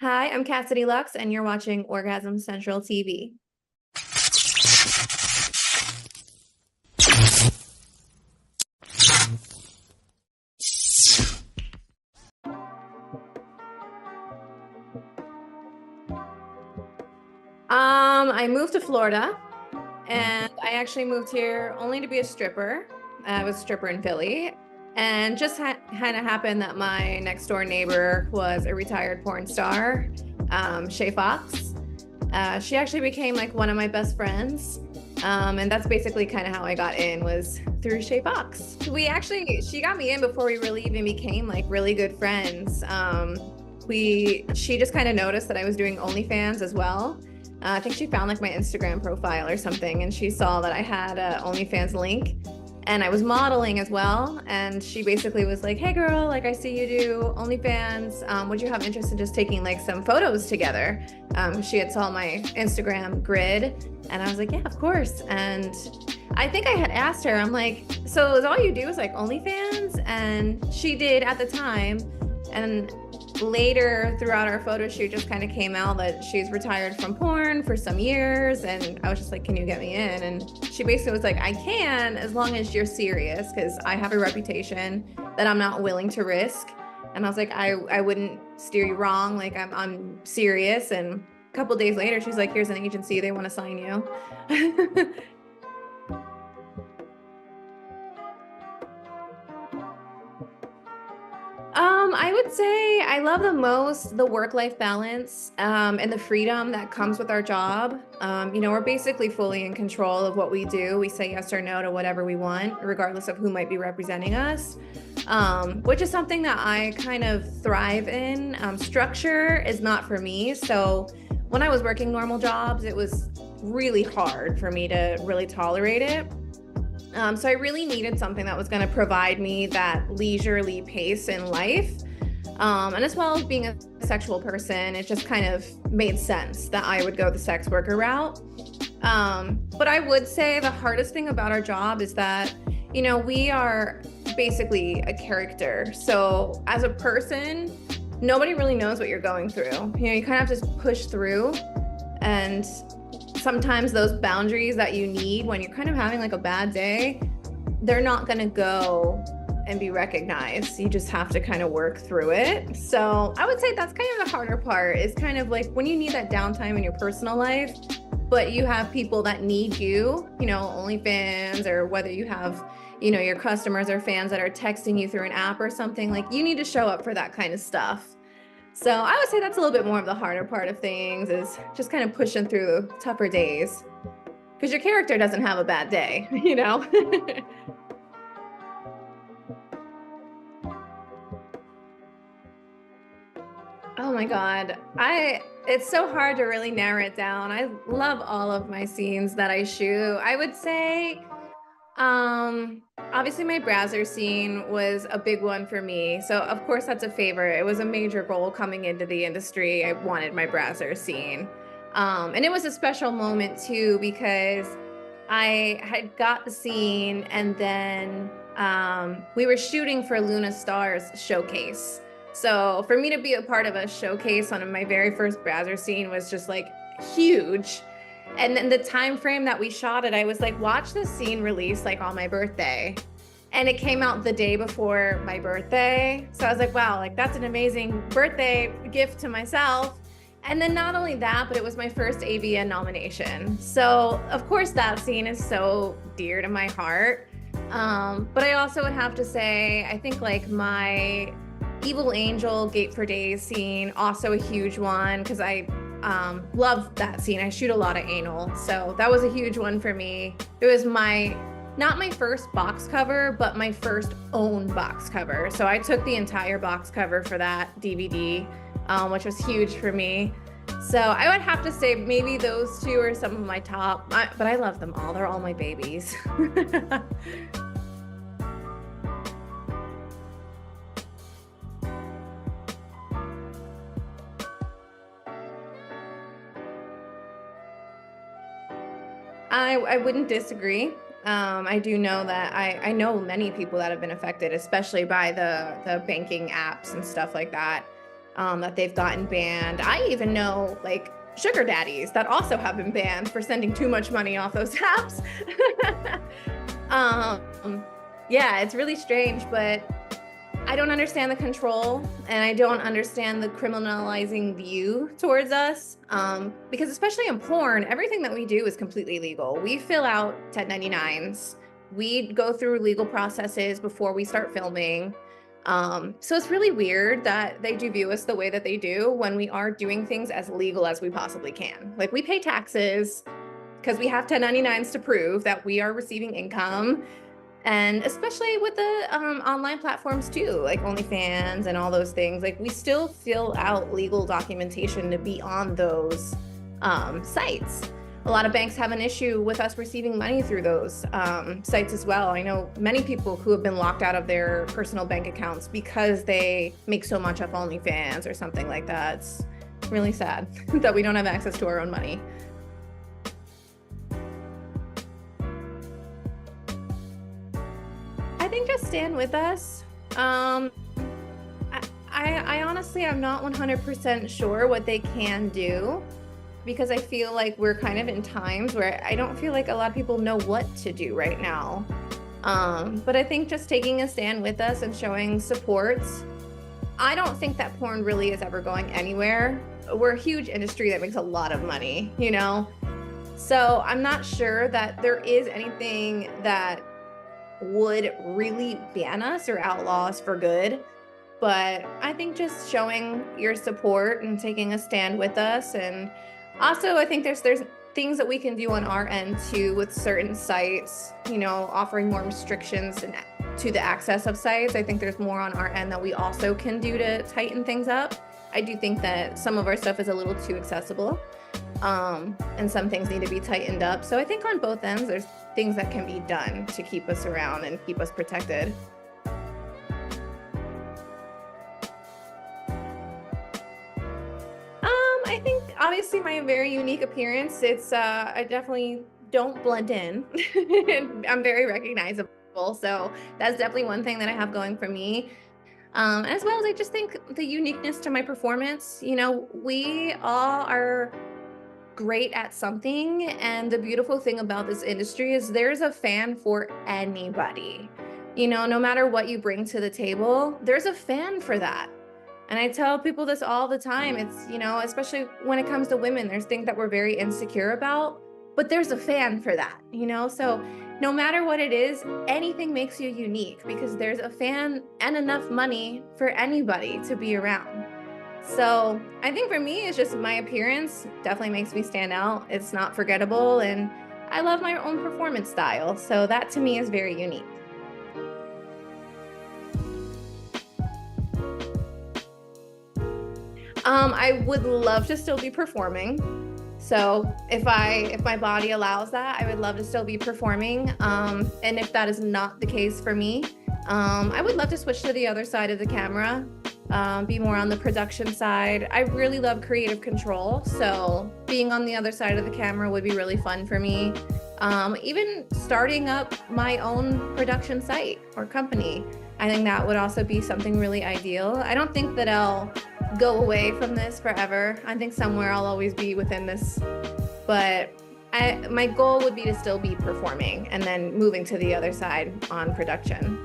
Hi, I'm Cassidy Luxe, and you're watching Orgasm Central TV. I moved to Florida, and I actually moved here only to be a stripper. I was a stripper in Philly, and just kind of happened that my next door neighbor was a retired porn star, Shay Fox. She actually became like one of my best friends. And that's basically kind of how I got in, was through Shay Fox. She got me in before we really even became like really good friends. She just kind of noticed that I was doing OnlyFans as well. I think she found like my Instagram profile or something, and she saw that I had a OnlyFans link, and I was modeling as well. And she basically was like, "Hey girl, like I see you do OnlyFans. Would you have interest in just taking like some photos together?" She had saw my Instagram grid, and I was like, "Yeah, of course." And I think I had asked her, I'm like, "So is all you do is like OnlyFans?" And she did at the time. And later throughout our photo shoot just kind of came out that she's retired from porn for some years, and I was just like, "Can you get me in?" And she basically was like, "I can, as long as you're serious, because I have a reputation that I'm not willing to risk." And I was like, I wouldn't steer you wrong, like I'm serious. And a couple days later she's like, "Here's an agency, they want to sign you." I would say I love the most the work-life balance, and the freedom that comes with our job. We're basically fully in control of what we do. We say yes or no to whatever we want, regardless of who might be representing us, which is something that I kind of thrive in. Structure is not for me. So when I was working normal jobs, it was really hard for me to really tolerate it. So I really needed something that was going to provide me that leisurely pace in life. And as well as being a sexual person, it just kind of made sense that I would go the sex worker route. But I would say the hardest thing about our job is that, we are basically a character. So as a person, nobody really knows what you're going through. You kind of just push through, and sometimes those boundaries that you need when you're kind of having like a bad day, they're not going to go and be recognized. You just have to kind of work through it. So I would say that's kind of the harder part, is kind of like when you need that downtime in your personal life, but you have people that need you, OnlyFans, or whether you have, your customers or fans that are texting you through an app or something, like you need to show up for that kind of stuff. So I would say that's a little bit more of the harder part of things, is just kind of pushing through the tougher days, because your character doesn't have a bad day, Oh my God. It's so hard to really narrow it down. I love all of my scenes that I shoot. I would say, obviously my browser scene was a big one for me. So of course that's a favorite. It was a major goal coming into the industry. I wanted my browser scene. And it was a special moment too, because I had got the scene, and then we were shooting for Luna Star's showcase. So for me to be a part of a showcase on my very first browser scene was just like huge. And then the time frame that we shot it, I was like, watch this scene release like on my birthday. And it came out the day before my birthday. So I was like, wow, like that's an amazing birthday gift to myself. And then not only that, but it was my first AVN nomination. So of course that scene is so dear to my heart. But I also would have to say, I think like my Evil Angel Gate for Days scene, also a huge one, because I love that scene. I shoot a lot of anal, so that was a huge one for me. It was not my first box cover, but my first own box cover. So I took the entire box cover for that DVD, which was huge for me. So I would have to say maybe those two are some of my top, but I love them all. They're all my babies. I wouldn't disagree. I do know that I know many people that have been affected, especially by the banking apps and stuff like that. that they've gotten banned. I even know like sugar daddies that also have been banned for sending too much money off those apps. Yeah, it's really strange, but I don't understand the control, and I don't understand the criminalizing view towards us, because especially in porn, everything that we do is completely legal. We fill out 1099s. We go through legal processes before we start filming. So it's really weird that they do view us the way that they do when we are doing things as legal as we possibly can. Like, we pay taxes because we have 1099s to prove that we are receiving income. And especially with the online platforms too, like OnlyFans and all those things, like we still fill out legal documentation to be on those sites. A lot of banks have an issue with us receiving money through those sites as well. I know many people who have been locked out of their personal bank accounts because they make so much off OnlyFans or something like that. It's really sad that we don't have access to our own money. I think just stand with us. I honestly, I'm not 100% sure what they can do, because I feel like we're kind of in times where I don't feel like a lot of people know what to do right now. But I think just taking a stand with us and showing support. I don't think that porn really is ever going anywhere. We're a huge industry that makes a lot of money, you know? So I'm not sure that there is anything that would really ban us or outlaw us for good. But I think just showing your support and taking a stand with us. And also I think there's things that we can do on our end too with certain sites, you know, offering more restrictions to the access of sites. I think there's more on our end that we also can do to tighten things up. I do think that some of our stuff is a little too accessible, and some things need to be tightened up. So I think on both ends, there's things that can be done to keep us around and keep us protected. I think obviously my very unique appearance, I definitely don't blend in. I'm very recognizable. So that's definitely one thing that I have going for me. As well as I just think the uniqueness to my performance. You know, we all are great at something, and the beautiful thing about this industry is there's a fan for anybody. You know, no matter what you bring to the table, there's a fan for that. And I tell people this all the time. It's, you know, especially when it comes to women, there's things that we're very insecure about, but there's a fan for that, you know? So no matter what it is, anything makes you unique because there's a fan and enough money for anybody to be around. So I think for me, it's just my appearance definitely makes me stand out. It's not forgettable, and I love my own performance style. So that to me is very unique. I would love to still be performing. So if my body allows that, I would love to still be performing. And if that is not the case for me, I would love to switch to the other side of the camera, be more on the production side. I really love creative control. So being on the other side of the camera would be really fun for me. Even starting up my own production site or company, I think that would also be something really ideal. I don't think that I'll go away from this forever. I think somewhere I'll always be within this, but my goal would be to still be performing and then moving to the other side on production.